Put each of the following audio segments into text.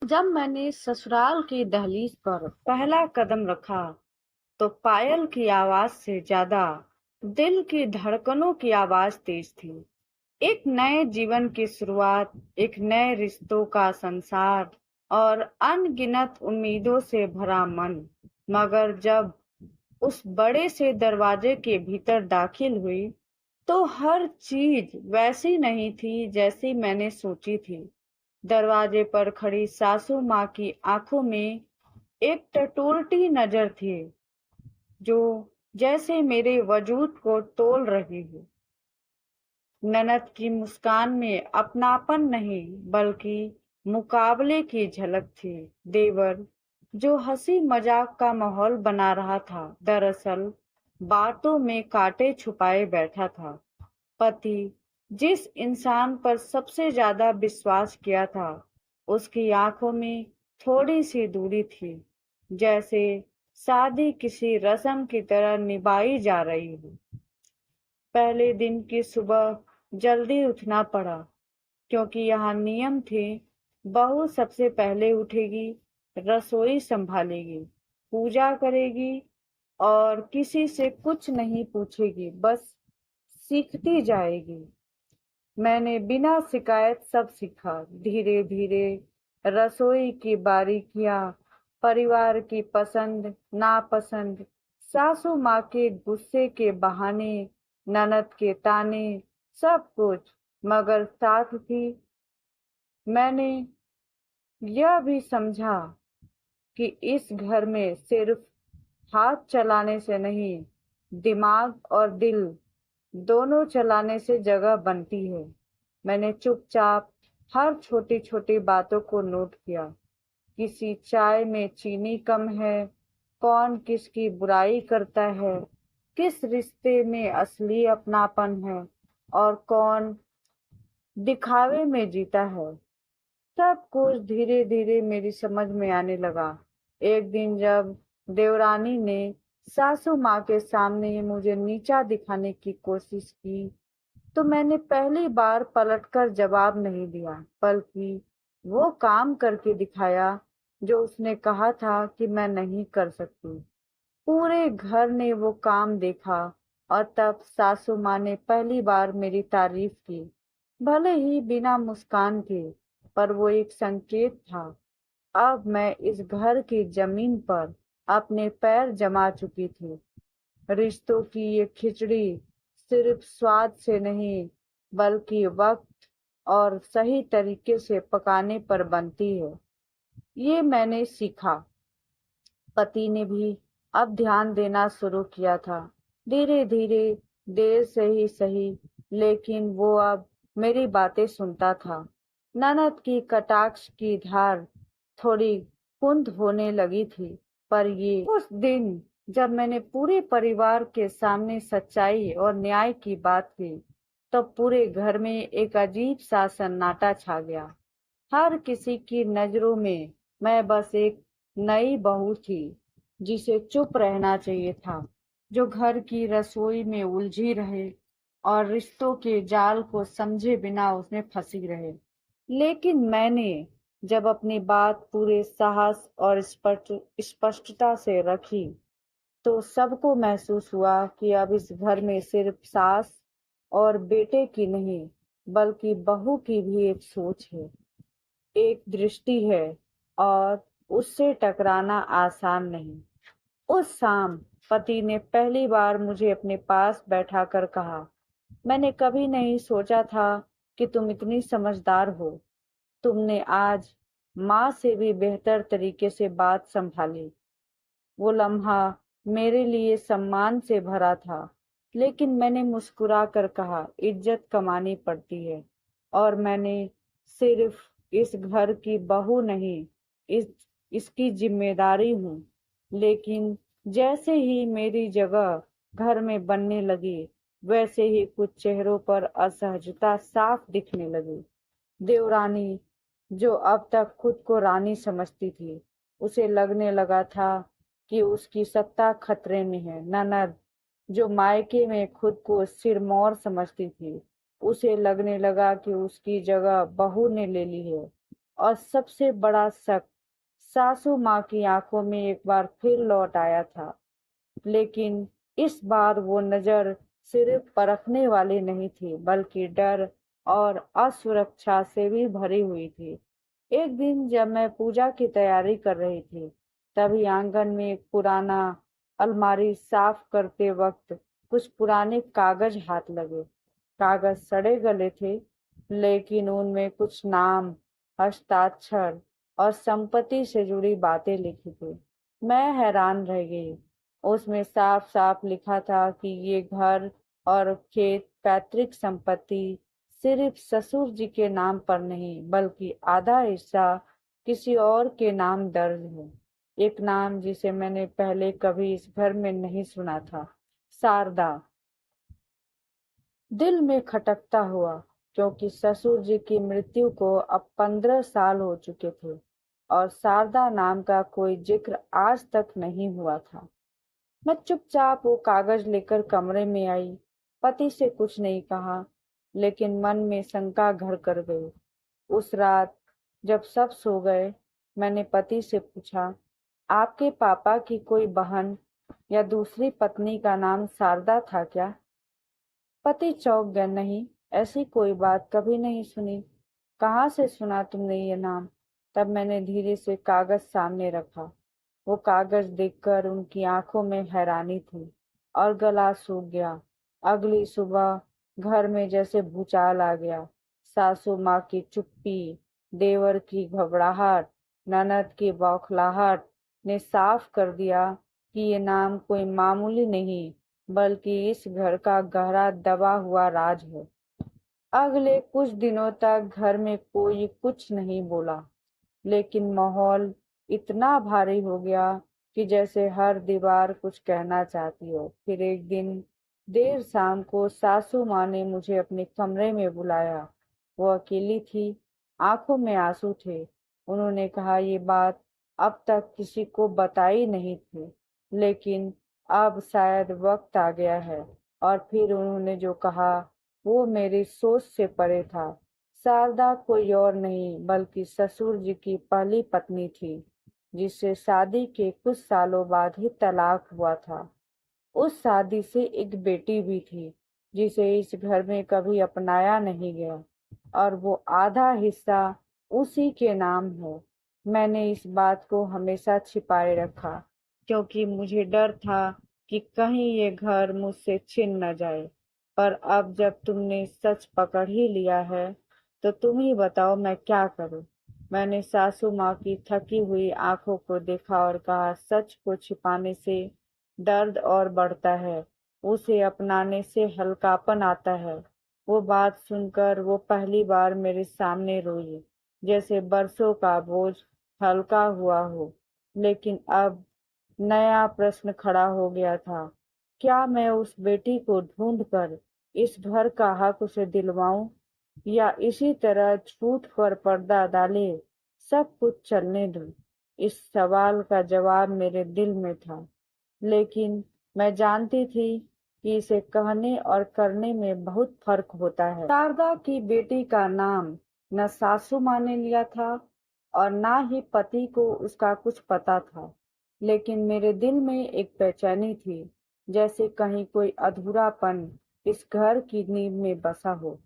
जब मैंने ससुराल की दहलीज पर पहला कदम रखा तो पायल की आवाज से ज्यादा दिल की धड़कनों की आवाज तेज थी। एक नए जीवन की शुरुआत, एक नए रिश्तों का संसार और अनगिनत उम्मीदों से भरा मन। मगर जब उस बड़े से दरवाजे के भीतर दाखिल हुई तो हर चीज वैसी नहीं थी जैसी मैंने सोची थी। दरवाजे पर खड़ी सासू माँ की आंखों में एक टटोलती नजर थी जो जैसे मेरे वजूद को तोल रही हो। ननद की मुस्कान में अपनापन नहीं बल्कि मुकाबले की झलक थी। देवर जो हंसी मजाक का माहौल बना रहा था, दरअसल बातों में कांटे छुपाए बैठा था। पति जिस इंसान पर सबसे ज्यादा विश्वास किया था, उसकी आंखों में थोड़ी सी दूरी थी, जैसे शादी किसी रस्म की तरह निभाई जा रही हो। पहले दिन की सुबह जल्दी उठना पड़ा क्योंकि यहाँ नियम थे। बहू सबसे पहले उठेगी, रसोई संभालेगी, पूजा करेगी और किसी से कुछ नहीं पूछेगी, बस सीखती जाएगी। मैंने बिना शिकायत सब सीखा। धीरे धीरे रसोई की बारीकियां, परिवार की पसंद नापसंद, सासू माँ के गुस्से के बहाने, ननद के ताने, सब कुछ। मगर साथ ही मैंने यह भी समझा कि इस घर में सिर्फ हाथ चलाने से नहीं, दिमाग और दिल दोनों चलाने से जगह बनती है। मैंने चुपचाप हर छोटी छोटी बातों को नोट किया। किसी चाय में चीनी कम है, कौन किसकी बुराई करता है, किस रिश्ते में असली अपनापन है और कौन दिखावे में जीता है। सब कुछ धीरे धीरे मेरी समझ में आने लगा। एक दिन जब देवरानी ने सासू माँ के सामने मुझे नीचा दिखाने की कोशिश की तो मैंने पहली बार पलटकर जवाब नहीं दिया, बल्कि वो काम करके दिखाया जो उसने कहा था कि मैं नहीं कर सकती। पूरे घर ने वो काम देखा और तब सासू माँ ने पहली बार मेरी तारीफ की, भले ही बिना मुस्कान के, पर वो एक संकेत था। अब मैं इस घर की जमीन पर अपने पैर जमा चुकी थी। रिश्तों की ये खिचड़ी सिर्फ स्वाद से नहीं बल्कि वक्त और सही तरीके से पकाने पर बनती है। ये मैंने सीखा। पति ने भी अब ध्यान देना शुरू किया था, धीरे धीरे, देर से ही सही, लेकिन वो अब मेरी बातें सुनता था। ननद की कटाक्ष की धार थोड़ी कुंद होने लगी थी, पर ये उस दिन जब मैंने पूरे परिवार के सामने सच्चाई और न्याय की बात की, तब पूरे घर में एक अजीब सा सन्नाटा छा गया। हर किसी की नजरों में मैं बस एक नई बहू थी जिसे चुप रहना चाहिए था, जो घर की रसोई में उलझी रहे और रिश्तों के जाल को समझे बिना उसमें फंसी रहे। लेकिन मैंने जब अपनी बात पूरे साहस और स्पष्टता से रखी तो सबको महसूस हुआ कि अब इस घर में सिर्फ सास और बेटे की नहीं बल्कि बहू की भी एक सोच है, एक दृष्टि है और उससे टकराना आसान नहीं। उस शाम पति ने पहली बार मुझे अपने पास बैठाकर कहा, मैंने कभी नहीं सोचा था कि तुम इतनी समझदार हो। तुमने आज माँ से भी बेहतर तरीके से बात संभाली। वो लम्हा मेरे लिए सम्मान से भरा था, लेकिन मैंने मुस्कुरा कर कहा, इज्जत कमानी पड़ती है और मैंने सिर्फ इस घर की बहू नहीं, इस इसकी जिम्मेदारी हूँ। लेकिन जैसे ही मेरी जगह घर में बनने लगी, वैसे ही कुछ चेहरों पर असहजता साफ दिखने लगी। देवरानी जो अब तक खुद को रानी समझती थी, उसे लगने लगा था कि उसकी सत्ता खतरे में है। ननद जो मायके में खुद को सिरमौर समझती थी, उसे लगने लगा कि उसकी जगह बहू ने ले ली है। और सबसे बड़ा शक सासू माँ की आंखों में एक बार फिर लौट आया था। लेकिन इस बार वो नजर सिर्फ परखने वाली नहीं थी, बल्कि डर और असुरक्षा से भी भरी हुई थी। एक दिन जब मैं पूजा की तैयारी कर रही थी, तभी आंगन में एक पुराना अलमारी साफ करते वक्त कुछ पुराने कागज हाथ लगे। कागज सड़े गले थे, लेकिन उनमें कुछ नाम, हस्ताक्षर और संपत्ति से जुड़ी बातें लिखी थी। मैं हैरान रह गई। उसमें साफ साफ लिखा था कि ये घर और खेत पैतृक संपत्ति सिर्फ ससुर जी के नाम पर नहीं, बल्कि आधा हिस्सा किसी और के नाम दर्ज है। एक नाम जिसे मैंने पहले कभी इस घर में नहीं सुना था, शारदा। दिल में खटकता हुआ, क्योंकि ससुर जी की मृत्यु को अब 15 साल हो चुके थे और शारदा नाम का कोई जिक्र आज तक नहीं हुआ था। मैं चुपचाप वो कागज लेकर कमरे में आई। पति से कुछ नहीं कहा, लेकिन मन में शंका घर कर गई। उस रात जब सब सो गए, मैंने पति से पूछा, आपके पापा की कोई बहन या दूसरी पत्नी का नाम शारदा था क्या? पति चौंक गए। नहीं, ऐसी कोई बात कभी नहीं सुनी। कहाँ से सुना तुमने ये नाम? तब मैंने धीरे से कागज सामने रखा। वो कागज देखकर उनकी आंखों में हैरानी थी और गला सूख गया। अगली सुबह घर में जैसे भूचाल आ गया। सासू माँ की चुप्पी, देवर की घबराहट, ननद की बौखलाहट ने साफ कर दिया कि ये नाम कोई मामूली नहीं, बल्कि इस घर का गहरा दबा हुआ राज है। अगले कुछ दिनों तक घर में कोई कुछ नहीं बोला, लेकिन माहौल इतना भारी हो गया कि जैसे हर दीवार कुछ कहना चाहती हो। फिर एक दिन देर शाम को सासू माँ ने मुझे अपने कमरे में बुलाया। वो अकेली थी, आंखों में आंसू थे। उन्होंने कहा, ये बात अब तक किसी को बताई नहीं थी, लेकिन अब शायद वक्त आ गया है। और फिर उन्होंने जो कहा वो मेरी सोच से परे था। शारदा कोई और नहीं, बल्कि ससुर जी की पहली पत्नी थी, जिससे शादी के कुछ सालों बाद ही तलाक हुआ था। उस शादी से एक बेटी भी थी, जिसे इस घर में कभी अपनाया नहीं गया, और वो आधा हिस्सा उसी के नाम है। मैंने इस बात को हमेशा छिपाए रखा, क्योंकि मुझे डर था कि कहीं ये घर मुझसे छिन न जाए। पर अब जब तुमने सच पकड़ ही लिया है, तो तुम ही बताओ मैं क्या करूं। मैंने सासू माँ की थकी हुई आंखों को देखा और कहा, सच को छिपाने से दर्द और बढ़ता है, उसे अपनाने से हल्कापन आता है। वो बात सुनकर वो पहली बार मेरे सामने रोई, जैसे बरसों का बोझ हल्का हुआ हो। लेकिन अब नया प्रश्न खड़ा हो गया था। क्या मैं उस बेटी को ढूंढ कर इस घर का हक उसे दिलवाऊं, या इसी तरह झूठ पर पर्दा डाले सब कुछ चलने दूं? इस सवाल का जवाब मेरे दिल में था, लेकिन मैं जानती थी कि इसे कहने और करने में बहुत फर्क होता है। शारदा की बेटी का नाम न सासू माँ ने लिया था और ना ही पति को उसका कुछ पता था, लेकिन मेरे दिल में एक बेचैनी थी, जैसे कहीं कोई अधूरापन इस घर की नींव में बसा हो,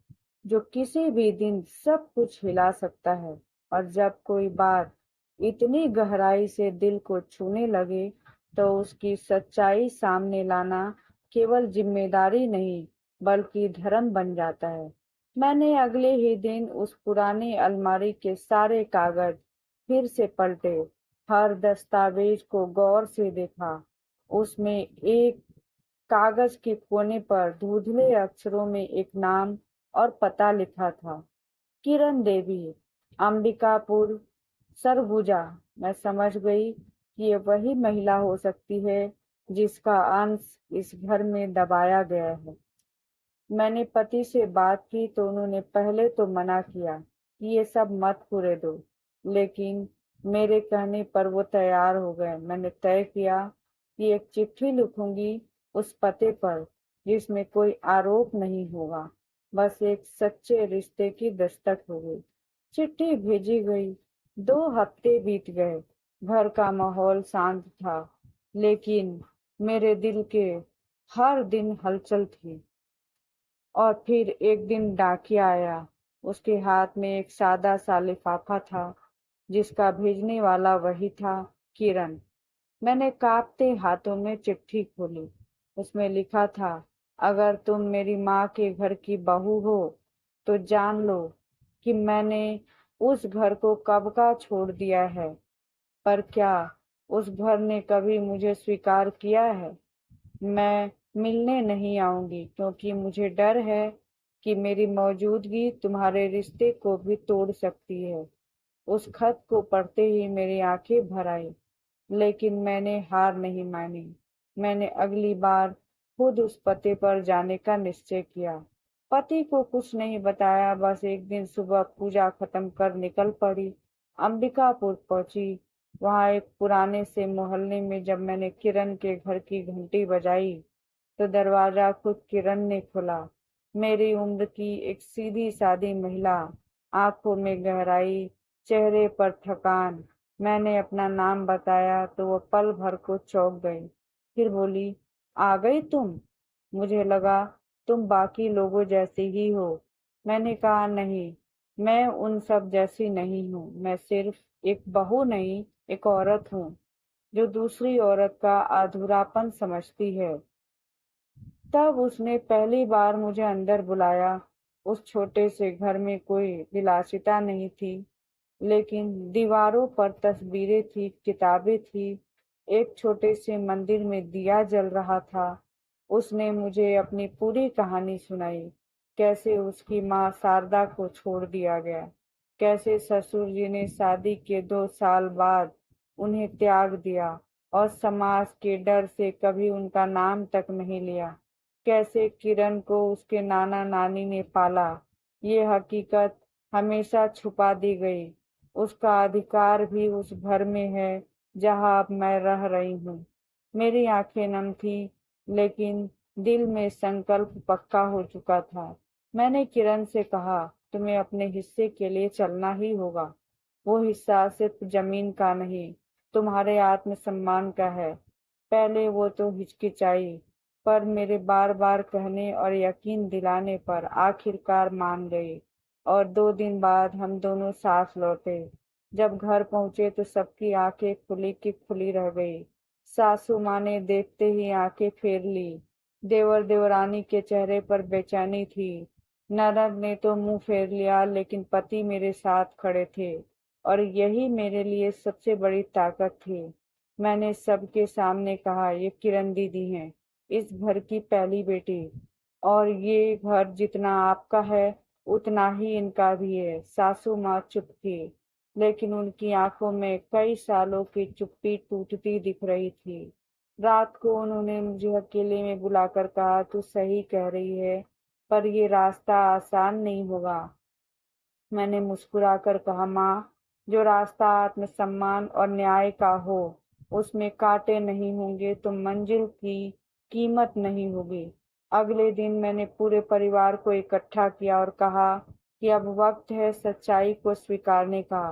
जो किसी भी दिन सब कुछ हिला सकता है। और जब कोई बात इतनी गहराई से दिल को छूने लगे, तो उसकी सच्चाई सामने लाना केवल जिम्मेदारी नहीं, बल्कि धर्म बन जाता है। मैंने अगले ही दिन उस पुरानी अलमारी के सारे कागज फिर से पलटे, हर दस्तावेज को गौर से देखा। उसमें एक कागज के कोने पर धुंधले अक्षरों में एक नाम और पता लिखा था, किरण देवी, अंबिकापुर, सरगुजा। मैं समझ गई कि ये वही महिला हो सकती है जिसका अंश इस घर में दबाया गया है। मैंने पति से बात की तो उन्होंने पहले तो मना किया कि ये सब मत पूरे दो, लेकिन मेरे कहने पर वो तैयार हो गए। मैंने तय किया कि एक चिट्ठी लिखूंगी उस पते पर, जिसमें कोई आरोप नहीं होगा, बस एक सच्चे रिश्ते की दस्तक होगी। चिट्ठी भेजी गई 2 हफ्ते बीत गए। घर का माहौल शांत था, लेकिन मेरे दिल के हर दिन हलचल थी। और फिर एक दिन डाकिया आया। उसके हाथ में एक सादा सा लिफाफा था, जिसका भेजने वाला वही था, किरण। मैंने कांपते हाथों में चिट्ठी खोली। उसमें लिखा था, अगर तुम मेरी माँ के घर की बहू हो तो जान लो कि मैंने उस घर को कब का छोड़ दिया है। पर क्या उस घर ने कभी मुझे स्वीकार किया है? मैं मिलने नहीं आऊंगी, क्योंकि मुझे डर है कि मेरी मौजूदगी तुम्हारे रिश्ते को भी तोड़ सकती है। उस खत को पढ़ते ही मेरी आंखें भर आई, लेकिन मैंने हार नहीं मानी। मैंने अगली बार खुद उस पते पर जाने का निश्चय किया। पति को कुछ नहीं बताया, बस एक दिन सुबह पूजा खत्म कर निकल पड़ी। अंबिकापुर पहुंची। वहां एक पुराने से मोहल्ले में जब मैंने किरण के घर की घंटी बजाई, तो दरवाजा खुद किरण ने खोला। मेरी उम्र की एक सीधी सादी महिला, आंखों में गहराई, चेहरे पर थकान। मैंने अपना नाम बताया तो वो पल भर को चौंक गई। फिर बोली, आ गई तुम? मुझे लगा तुम बाकी लोगों जैसी ही हो। मैंने कहा, नहीं, मैं उन सब जैसी नहीं हूँ। मैं सिर्फ एक बहू नहीं, एक औरत हूँ, जो दूसरी औरत का अधूरापन समझती है। तब उसने पहली बार मुझे अंदर बुलाया। उस छोटे से घर में कोई विलासिता नहीं थी, लेकिन दीवारों पर तस्वीरें थी, किताबें थी। एक छोटे से मंदिर में दिया जल रहा था। उसने मुझे अपनी पूरी कहानी सुनाई। कैसे उसकी माँ शारदा को छोड़ दिया गया, कैसे ससुर जी ने शादी के 2 साल बाद उन्हें त्याग दिया और समाज के डर से कभी उनका नाम तक नहीं लिया। कैसे किरण को उसके नाना नानी ने पाला, ये हकीकत हमेशा छुपा दी गई। उसका अधिकार भी उस घर में है जहां अब मैं रह रही हूँ। मेरी आंखें नम थी, लेकिन दिल में संकल्प पक्का हो चुका था। मैंने किरण से कहा, तुम्हें अपने हिस्से के लिए चलना ही होगा। वो हिस्सा सिर्फ जमीन का नहीं, तुम्हारे आत्मसम्मान का है। पहले वो तो हिचकिचाई, पर मेरे बार बार कहने और यकीन दिलाने पर आखिरकार मान गई। और 2 दिन बाद हम दोनों साथ लौटे। जब घर पहुंचे तो सबकी आंखें खुली की खुली रह गई। सासू माँ ने देखते ही आंखें फेर ली। देवर देवरानी के चेहरे पर बेचैनी थी। ननद ने तो मुंह फेर लिया, लेकिन पति मेरे साथ खड़े थे, और यही मेरे लिए सबसे बड़ी ताकत थी। मैंने सबके सामने कहा, ये किरण दीदी हैं, इस घर की पहली बेटी, और ये घर जितना आपका है उतना ही इनका भी है। सासू माँ चुप थी, लेकिन उनकी आंखों में कई सालों की चुप्पी टूटती दिख रही थी। रात को उन्होंने मुझे अकेले में बुलाकर कहा, तू सही कह रही है, पर ये रास्ता आसान नहीं होगा। मैंने मुस्कुराकर कहा, माँ, जो रास्ता आत्मसम्मान और न्याय का हो, उसमें कांटे नहीं होंगे तो मंजिल की कीमत नहीं होगी। अगले दिन मैंने पूरे परिवार को इकट्ठा किया और कहा कि अब वक्त है सच्चाई को स्वीकारने का।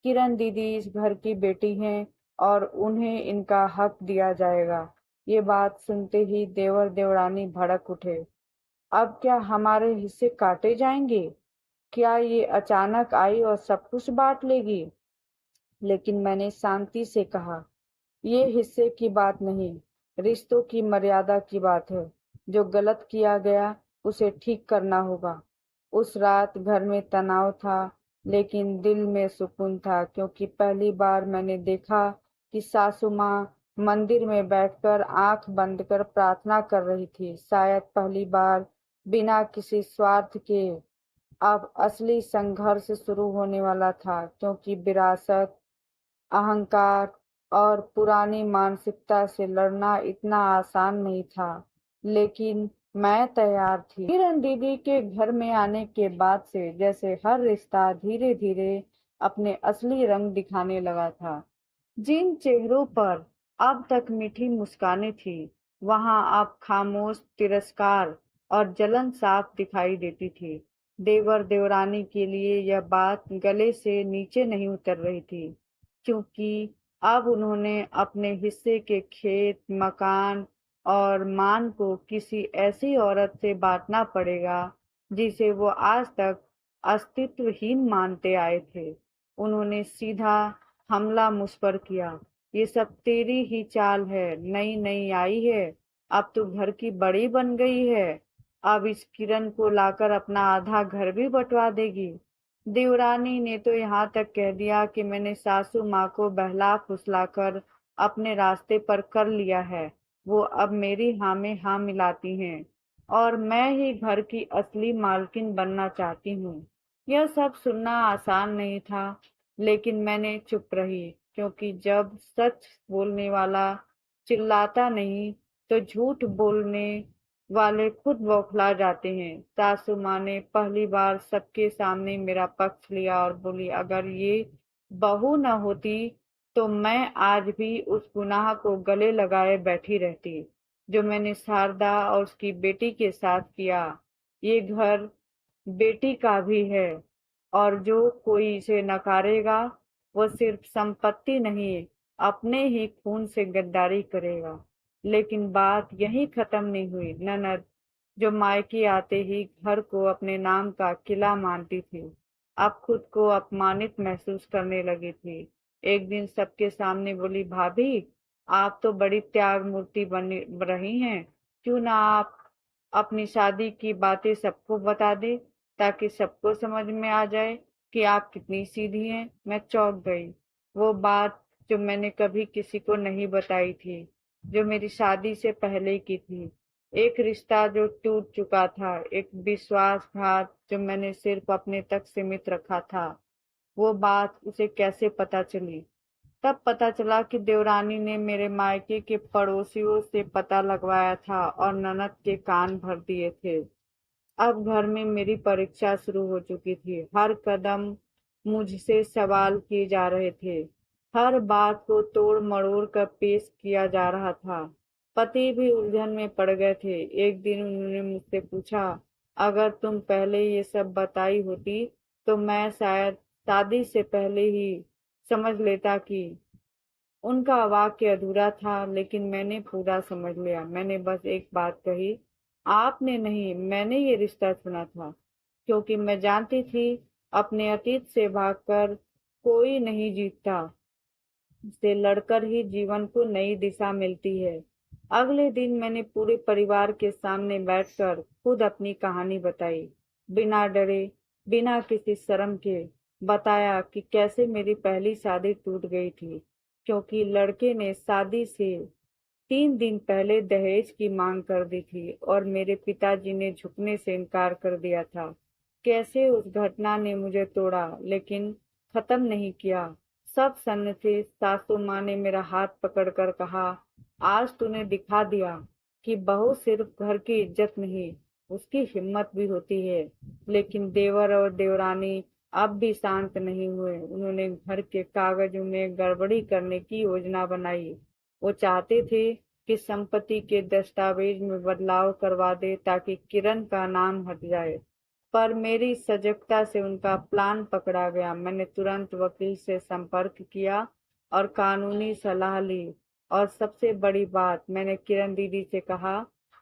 किरण दीदी इस घर की बेटी हैं और उन्हें इनका हक दिया जाएगा। ये बात सुनते ही देवर देवरानी भड़क उठे। अब क्या हमारे हिस्से काटे जाएंगे? क्या ये अचानक आई और सब कुछ बांट लेगी? लेकिन मैंने शांति से कहा, ये हिस्से की बात नहीं, रिश्तों की मर्यादा की बात है। जो गलत किया गया उसे ठीक करना होगा। उस रात घर में तनाव था, लेकिन दिल में सुकून था, क्योंकि पहली बार मैंने देखा कि सासू माँ मंदिर में बैठकर आंख बंद कर प्रार्थना कर रही थी। शायद पहली बार बिना किसी स्वार्थ के। अब असली संघर्ष शुरू होने वाला था, क्योंकि विरासत, अहंकार और पुरानी मानसिकता से लड़ना इतना आसान नहीं था। लेकिन मैं तैयार थी। किरण दीदी के घर में आने के बाद से जैसे हर रिश्ता धीरे धीरे अपने असली रंग दिखाने लगा था। जिन चेहरों पर अब तक मीठी मुस्कानें थी, वहां अब खामोश तिरस्कार और जलन साफ दिखाई देती थी। देवर देवरानी के लिए यह बात गले से नीचे नहीं उतर रही थी, क्योंकि अब उन्होंने अपने हिस्से के खेत, मकान और मान को किसी ऐसी औरत से बांटना पड़ेगा जिसे वो आज तक अस्तित्वहीन मानते आए थे। उन्होंने सीधा हमला मुझ पर किया। ये सब तेरी ही चाल है, नई नई आई है, अब तू घर की बड़ी बन गई है, अब इस किरण को लाकर अपना आधा घर भी बंटवा देगी। देवरानी ने तो यहाँ तक कह दिया कि मैंने सासू माँ को बहला फुसलाकर अपने रास्ते पर कर लिया है। वो अब मेरी हाँ में हाँ मिलाती हैं और मैं ही घर की असली मालकिन बनना चाहती हूँ। यह सब सुनना आसान नहीं था, लेकिन मैंने चुप रही, क्योंकि जब सच बोलने वाला चिल्लाता नहीं, तो झूठ बोलने वाले खुद बौखला जाते हैं। सासू माँ ने पहली बार सबके सामने मेरा पक्ष लिया और बोली, अगर ये बहू न होती तो मैं आज भी उस गुनाह को गले लगाए बैठी रहती जो मैंने शारदा और उसकी बेटी के साथ किया। ये घर बेटी का भी है, और जो कोई इसे नकारेगा वो सिर्फ संपत्ति नहीं, अपने ही खून से गद्दारी करेगा। लेकिन बात यहीं खत्म नहीं हुई। ननद, जो मायके आते ही घर को अपने नाम का किला मानती थी, अब खुद को अपमानित महसूस करने लगी थी। एक दिन सबके सामने बोली, भाभी, आप तो बड़ी त्याग मूर्ति बन रही हैं, क्यों ना आप अपनी शादी की बातें सबको बता दे, ताकि सबको समझ में आ जाए कि आप कितनी सीधी हैं। मैं चौंक गई। वो बात जो मैंने कभी किसी को नहीं बताई थी, जो मेरी शादी से पहले की थी। एक रिश्ता जो टूट चुका था, एक विश्वासघात जो मैंने सिर्फ अपने तक सीमित रखा था। वो बात उसे कैसे पता चली? तब पता चला कि देवरानी ने मेरे मायके के पड़ोसियों से पता लगवाया था और ननद के कान भर दिए थे। अब घर में मेरी परीक्षा शुरू हो चुकी थी। हर कदम मुझसे सवाल किए जा रहे थे। हर बात को तोड़ मरोड़ कर पेश किया जा रहा था। पति भी उलझन में पड़ गए थे। एक दिन उन्होंने मुझसे पूछा, अगर तुम पहले ये सब बताई होती तो मैं शायद शादी से पहले ही समझ लेता कि। उनका वाक्य अधूरा था, लेकिन मैंने पूरा समझ लिया। मैंने बस एक बात कही, आपने नहीं, मैंने ये रिश्ता चुना था, क्योंकि मैं जानती थी अपने अतीत से भागकर कोई नहीं जीतता, से लड़कर ही जीवन को नई दिशा मिलती है। अगले दिन मैंने पूरे परिवार के सामने बैठकर खुद अपनी कहानी बताई, बिना डरे, बिना किसी शर्म के। बताया कि कैसे मेरी पहली शादी टूट गई थी, क्योंकि लड़के ने शादी से 3 दिन पहले दहेज की मांग कर दी थी और मेरे पिताजी ने झुकने से इनकार कर दिया था। कैसे उस घटना ने मुझे तोड़ा, लेकिन खत्म नहीं किया। सब सन्न थे। सासू माँ ने मेरा हाथ पकड़कर कहा, आज तूने दिखा दिया कि बहू सिर्फ घर की इज्जत नहीं, उसकी हिम्मत भी होती है। लेकिन देवर और देवरानी अब भी शांत नहीं हुए। उन्होंने घर के कागजों में गड़बड़ी करने की योजना बनाई। वो चाहते थे कि संपत्ति के दस्तावेज में बदलाव करवा दे, ताकि किरण का नाम हट जाए। पर मेरी सजगता से उनका प्लान पकड़ा गया। मैंने तुरंत वकील से संपर्क किया और कानूनी सलाह ली। और सबसे बड़ी बात, मैंने किरण दीदी से कहा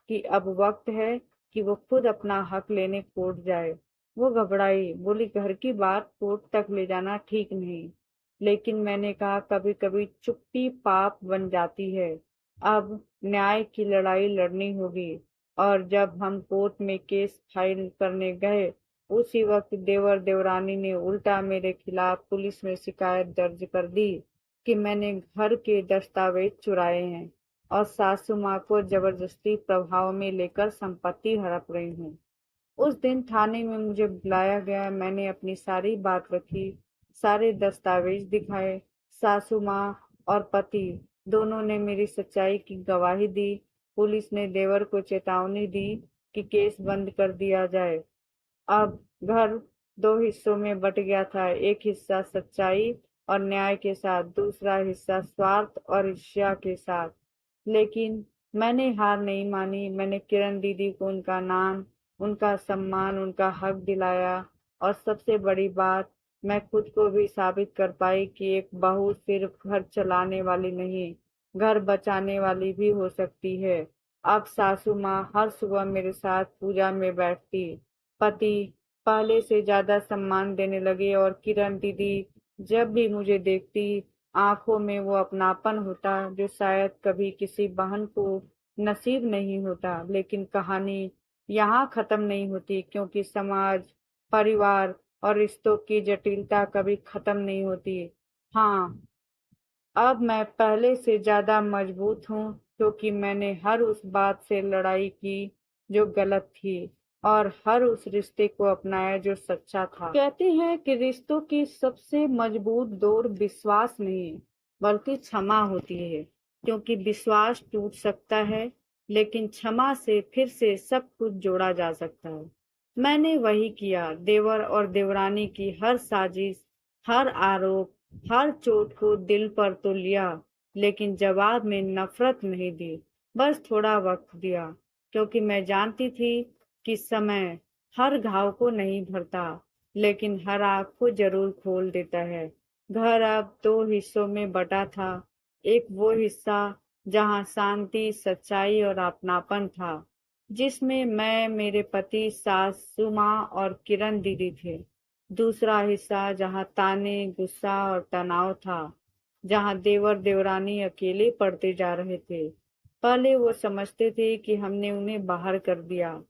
कि अब वक्त है कि वो खुद अपना हक लेने कोर्ट जाए। वो घबराई, बोली, घर की बात कोर्ट तक ले जाना ठीक नहीं। लेकिन मैंने कहा, कभी कभी चुप्पी पाप बन जाती है। अब न्याय की लड़ाई लड़नी होगी। और जब हम कोर्ट में केस फाइल करने गए, उसी वक्त देवर देवरानी ने उल्टा मेरे खिलाफ पुलिस में शिकायत दर्ज कर दी कि मैंने घर के दस्तावेज चुराए हैं और सासू माँ को जबरदस्ती प्रभाव में लेकर संपत्ति हड़प रही हूँ। उस दिन थाने में मुझे बुलाया गया। मैंने अपनी सारी बात रखी, सारे दस्तावेज दिखाए। सासू माँ और पति दोनों ने मेरी सच्चाई की गवाही दी। पुलिस ने देवर को चेतावनी दी कि केस बंद कर दिया जाए। अब घर दो हिस्सों में बट गया था, एक हिस्सा सच्चाई और न्याय के साथ, दूसरा हिस्सा स्वार्थ और ईर्ष्या के साथ। लेकिन मैंने हार नहीं मानी। मैंने किरण दीदी को उनका नाम, उनका सम्मान, उनका हक दिलाया। और सबसे बड़ी बात, मैं खुद को भी साबित कर पाई कि एक बहू सिर्फ घर चलाने वाली नहीं, घर बचाने वाली भी हो सकती है। अब सासू माँ हर सुबह मेरे साथ पूजा में बैठती, पति पहले से ज्यादा सम्मान देने लगे, और किरण दीदी जब भी मुझे देखती, आंखों में वो अपनापन होता जो शायद कभी किसी बहन को नसीब नहीं होता। लेकिन कहानी यहाँ खत्म नहीं होती, क्योंकि समाज, परिवार और रिश्तों की जटिलता कभी खत्म नहीं होती। हाँ, अब मैं पहले से ज्यादा मजबूत हूँ, क्योंकि मैंने हर उस बात से लड़ाई की जो गलत थी, और हर उस रिश्ते को अपनाया जो सच्चा था। कहते हैं कि रिश्तों की सबसे मजबूत डोर विश्वास नहीं, बल्कि क्षमा होती है। क्योंकि विश्वास टूट सकता है, लेकिन क्षमा से फिर से सब कुछ जोड़ा जा सकता है। मैंने वही किया। देवर और देवरानी की हर साजिश, हर आरोप, हर चोट को दिल पर तो लिया, लेकिन जवाब में नफरत नहीं दी, बस थोड़ा वक्त दिया। क्योंकि मैं जानती थी कि समय हर घाव को नहीं भरता, लेकिन हर आंख को जरूर खोल देता है। घर अब दो हिस्सों में बटा था। एक वो हिस्सा जहाँ शांति, सच्चाई और अपनापन था, जिसमें मैं, मेरे पति, सासू माँ और किरण दीदी थे। दूसरा हिस्सा जहाँ ताने, गुस्सा और तनाव था, जहाँ देवर देवरानी अकेले पढ़ते जा रहे थे। पहले वो समझते थे कि हमने उन्हें बाहर कर दिया,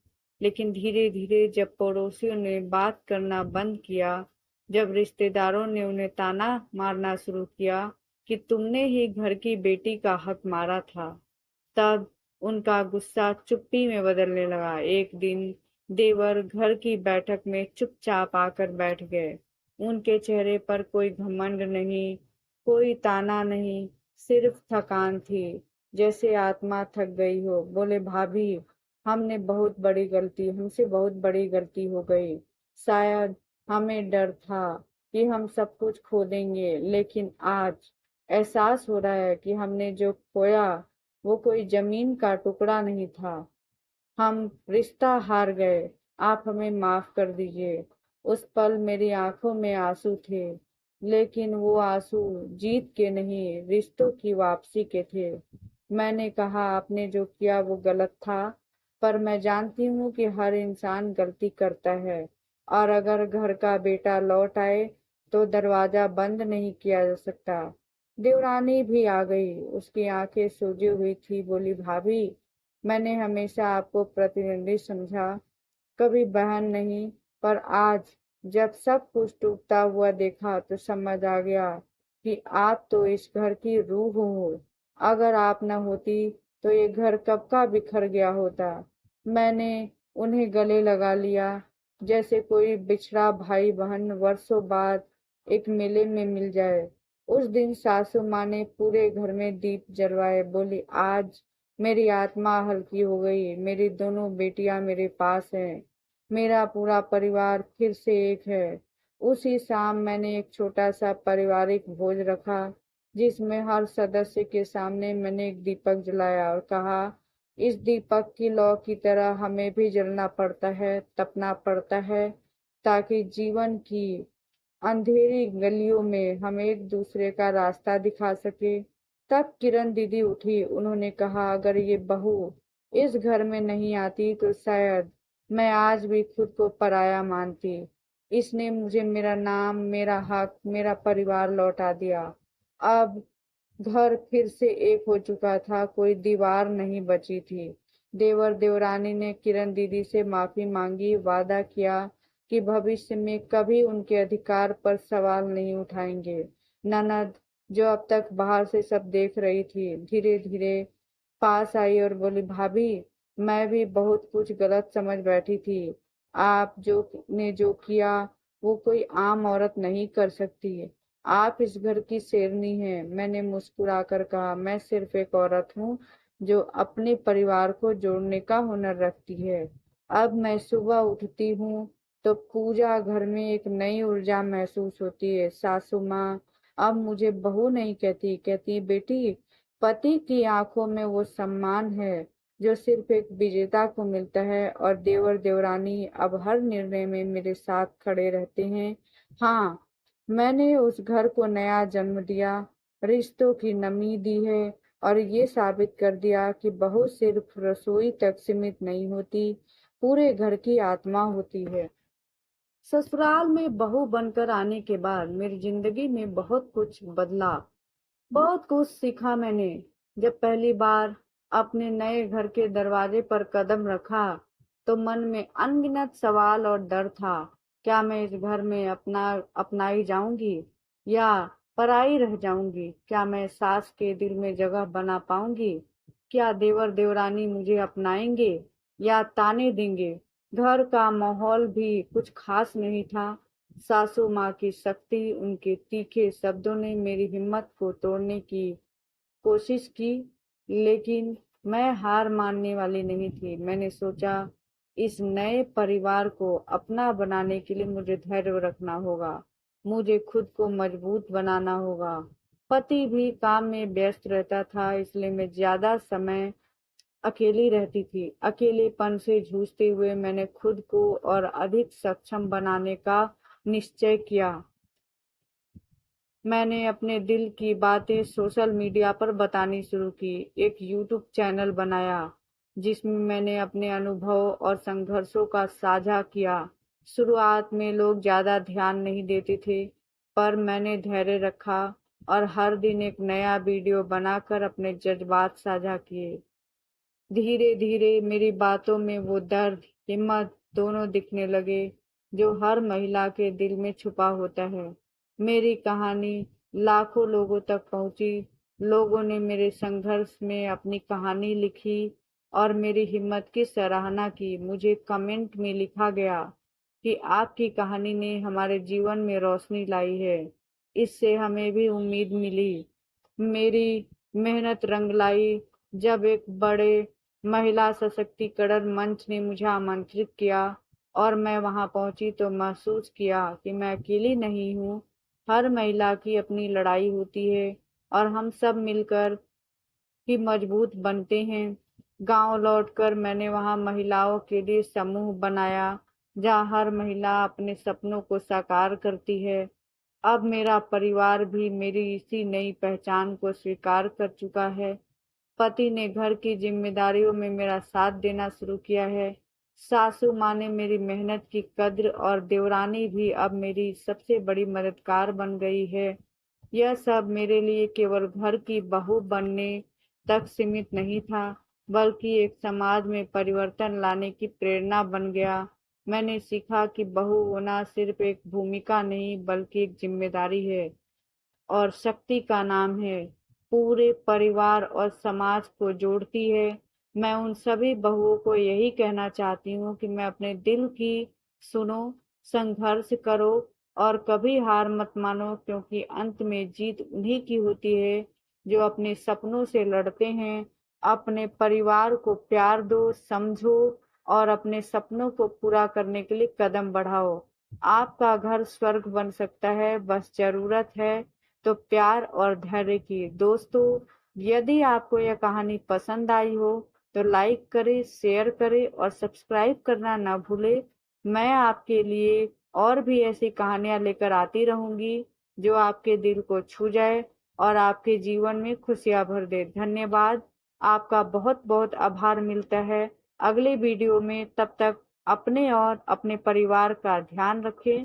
लेकिन धीरे धीरे जब पड़ोसियों ने बात करना बंद किया, जब रिश्तेदारों ने उन्हें ताना मारना शुरू किया कि तुमने ही घर की बेटी का हक मारा था, तब उनका गुस्सा चुप्पी में बदलने लगा। एक दिन देवर घर की बैठक में चुपचाप आकर बैठ गए। उनके चेहरे पर कोई घमंड नहीं, कोई ताना नहीं, सिर्फ थकान थी, जैसे आत्मा थक गई हो। बोले, भाभी, हमसे बहुत बड़ी गलती हो गई। शायद हमें डर था कि हम सब कुछ खो देंगे, लेकिन आज एहसास हो रहा है कि हमने जो खोया वो कोई जमीन का टुकड़ा नहीं था। हम रिश्ता हार गए। आप हमें माफ कर दीजिए। उस पल मेरी आंखों में आंसू थे, लेकिन वो आंसू जीत के नहीं, रिश्तों की वापसी के थे। मैंने कहा, आपने जो किया वो गलत था, पर मैं जानती हूँ कि हर इंसान गलती करता है, और अगर घर का बेटा लौट आए तो दरवाजा बंद नहीं किया जा सकता। देवरानी भी आ गई। उसकी आंखें सूजी हुई थी। बोली, भाभी, मैंने हमेशा आपको प्रतिद्वंदी समझा, कभी बहन नहीं। पर आज जब सब कुछ टूटता हुआ देखा तो समझ आ गया कि आप तो इस घर की रूह हो। अगर आप न होती तो ये घर कब का बिखर गया होता। मैंने उन्हें गले लगा लिया, जैसे कोई बिछड़ा भाई बहन वर्षों बाद एक मेले में मिल जाए। उस दिन सासू माँ ने पूरे घर में दीप जलवाए। बोली, आज मेरी आत्मा हल्की हो गई। मेरी दोनों बेटियां मेरे पास हैं। मेरा पूरा परिवार फिर से एक है। उसी शाम मैंने एक छोटा सा पारिवारिक भोज रखा, जिसमें हर सदस्य के सामने मैंने एक दीपक जलाया और कहा, इस दीपक की लौ की तरह हमें भी जलना पड़ता है, तपना पड़ता है, ताकि जीवन की अंधेरी गलियों में हम एक दूसरे का रास्ता दिखा सके। तब किरण दीदी उठी। उन्होंने कहा, अगर ये बहू इस घर में नहीं आती तो शायद मैं आज भी खुद को पराया मानती। इसने मुझे मेरा नाम, मेरा हक, मेरा परिवार लौटा दिया। अब घर फिर से एक हो चुका था, कोई दीवार नहीं बची थी। देवर देवरानी ने किरण दीदी से माफी मांगी, वादा किया कि भविष्य में कभी उनके अधिकार पर सवाल नहीं उठाएंगे। ननद, जो अब तक बाहर से सब देख रही थी, धीरे धीरे पास आई और बोली, भाभी, मैं भी बहुत कुछ गलत समझ बैठी थी। आप जो किया वो कोई आम औरत नहीं कर सकती। आप इस घर की शेरनी हैं। मैंने मुस्कुराकर कहा, मैं सिर्फ एक औरत हूँ जो अपने परिवार को जोड़ने का हुनर रखती है। अब मैं सुबह उठती हूँ तो पूजा घर में एक नई ऊर्जा महसूस होती है। सासू माँ अब मुझे बहू नहीं कहती, कहती बेटी। पति की आंखों में वो सम्मान है जो सिर्फ एक विजेता को मिलता है, और देवर देवरानी अब हर निर्णय में मेरे साथ खड़े रहते हैं। हाँ, मैंने उस घर को नया जन्म दिया, रिश्तों की नमी दी है, और ये साबित कर दिया कि बहू सिर्फ रसोई तक सीमित नहीं होती, पूरे घर की आत्मा होती है। ससुराल में बहू बनकर आने के बाद मेरी जिंदगी में बहुत कुछ बदला, बहुत कुछ सीखा मैंने। जब पहली बार अपने नए घर के दरवाजे पर कदम रखा, तो मन में अनगिनत सवाल और डर था। क्या मैं इस घर में अपनाई जाऊंगी या पराई रह जाऊंगी? क्या मैं सास के दिल में जगह बना पाऊंगी? क्या देवर देवरानी मुझे अपनाएंगे या ताने देंगे? घर का माहौल भी कुछ खास नहीं था। सासू माँ की सख्ती, उनके तीखे शब्दों ने मेरी हिम्मत को तोड़ने की कोशिश की, लेकिन मैं हार मानने वाली नहीं थी। मैंने सोचा, इस नए परिवार को अपना बनाने के लिए मुझे धैर्य रखना होगा, मुझे खुद को मजबूत बनाना होगा। पति भी काम में व्यस्त रहता था, इसलिए मैं ज्यादा समय अकेली रहती थी। अकेलेपन से जूझते हुए मैंने खुद को और अधिक सक्षम बनाने का निश्चय किया। मैंने अपने दिल की बातें सोशल मीडिया पर बतानी शुरू की। एक यूट्यूब चैनल बनाया जिसमें मैंने अपने अनुभव और संघर्षों का साझा किया। शुरुआत में लोग ज्यादा ध्यान नहीं देते थे, पर मैंने धैर्य रखा और हर दिन एक नया वीडियो बनाकर अपने जज्बात साझा किए। धीरे धीरे मेरी बातों में वो दर्द, हिम्मत दोनों दिखने लगे जो हर महिला के दिल में छुपा होता है। मेरी कहानी लाखों लोगों तक पहुंची। लोगों ने मेरे संघर्ष में अपनी कहानी लिखी और मेरी हिम्मत की सराहना की। मुझे कमेंट में लिखा गया कि आपकी कहानी ने हमारे जीवन में रोशनी लाई है, इससे हमें भी उम्मीद मिली। मेरी मेहनत रंग लाई जब एक बड़े महिला सशक्तिकरण मंच ने मुझे आमंत्रित किया और मैं वहां पहुंची, तो महसूस किया कि मैं अकेली नहीं हूँ। हर महिला की अपनी लड़ाई होती है और हम सब मिलकर ही मजबूत बनते हैं। गांव लौटकर मैंने वहां महिलाओं के लिए समूह बनाया, जहां हर महिला अपने सपनों को साकार करती है। अब मेरा परिवार भी मेरी इसी नई पहचान को स्वीकार कर चुका है। पति ने घर की जिम्मेदारियों में मेरा साथ देना शुरू किया है। सासू माँ ने मेरी मेहनत की कद्र, और देवरानी भी अब मेरी सबसे बड़ी मददगार बन गई है। यह सब मेरे लिए केवल घर की बहू बनने तक सीमित नहीं था, बल्कि एक समाज में परिवर्तन लाने की प्रेरणा बन गया। मैंने सीखा कि बहू होना सिर्फ एक भूमिका नहीं, बल्कि एक जिम्मेदारी है और शक्ति का नाम है। पूरे परिवार और समाज को जोड़ती है। मैं उन सभी बहुओं को यही कहना चाहती हूँ कि मैं अपने दिल की सुनो, संघर्ष करो और कभी हार मत मानो, क्योंकि अंत में जीत उन्हीं की होती है जो अपने सपनों से लड़ते हैं। अपने परिवार को प्यार दो, समझो और अपने सपनों को पूरा करने के लिए कदम बढ़ाओ। आपका घर स्वर्ग बन सकता है, बस जरूरत है तो प्यार और धैर्य की। दोस्तों, यदि आपको यह कहानी पसंद आई हो तो लाइक करें, शेयर करें और सब्सक्राइब करना ना भूलें। मैं आपके लिए और भी ऐसी कहानियां लेकर आती रहूंगी जो आपके दिल को छू जाए और आपके जीवन में खुशियां भर दे। धन्यवाद। आपका बहुत बहुत आभार मिलता है अगले वीडियो में। तब तक अपने और अपने परिवार का ध्यान रखें।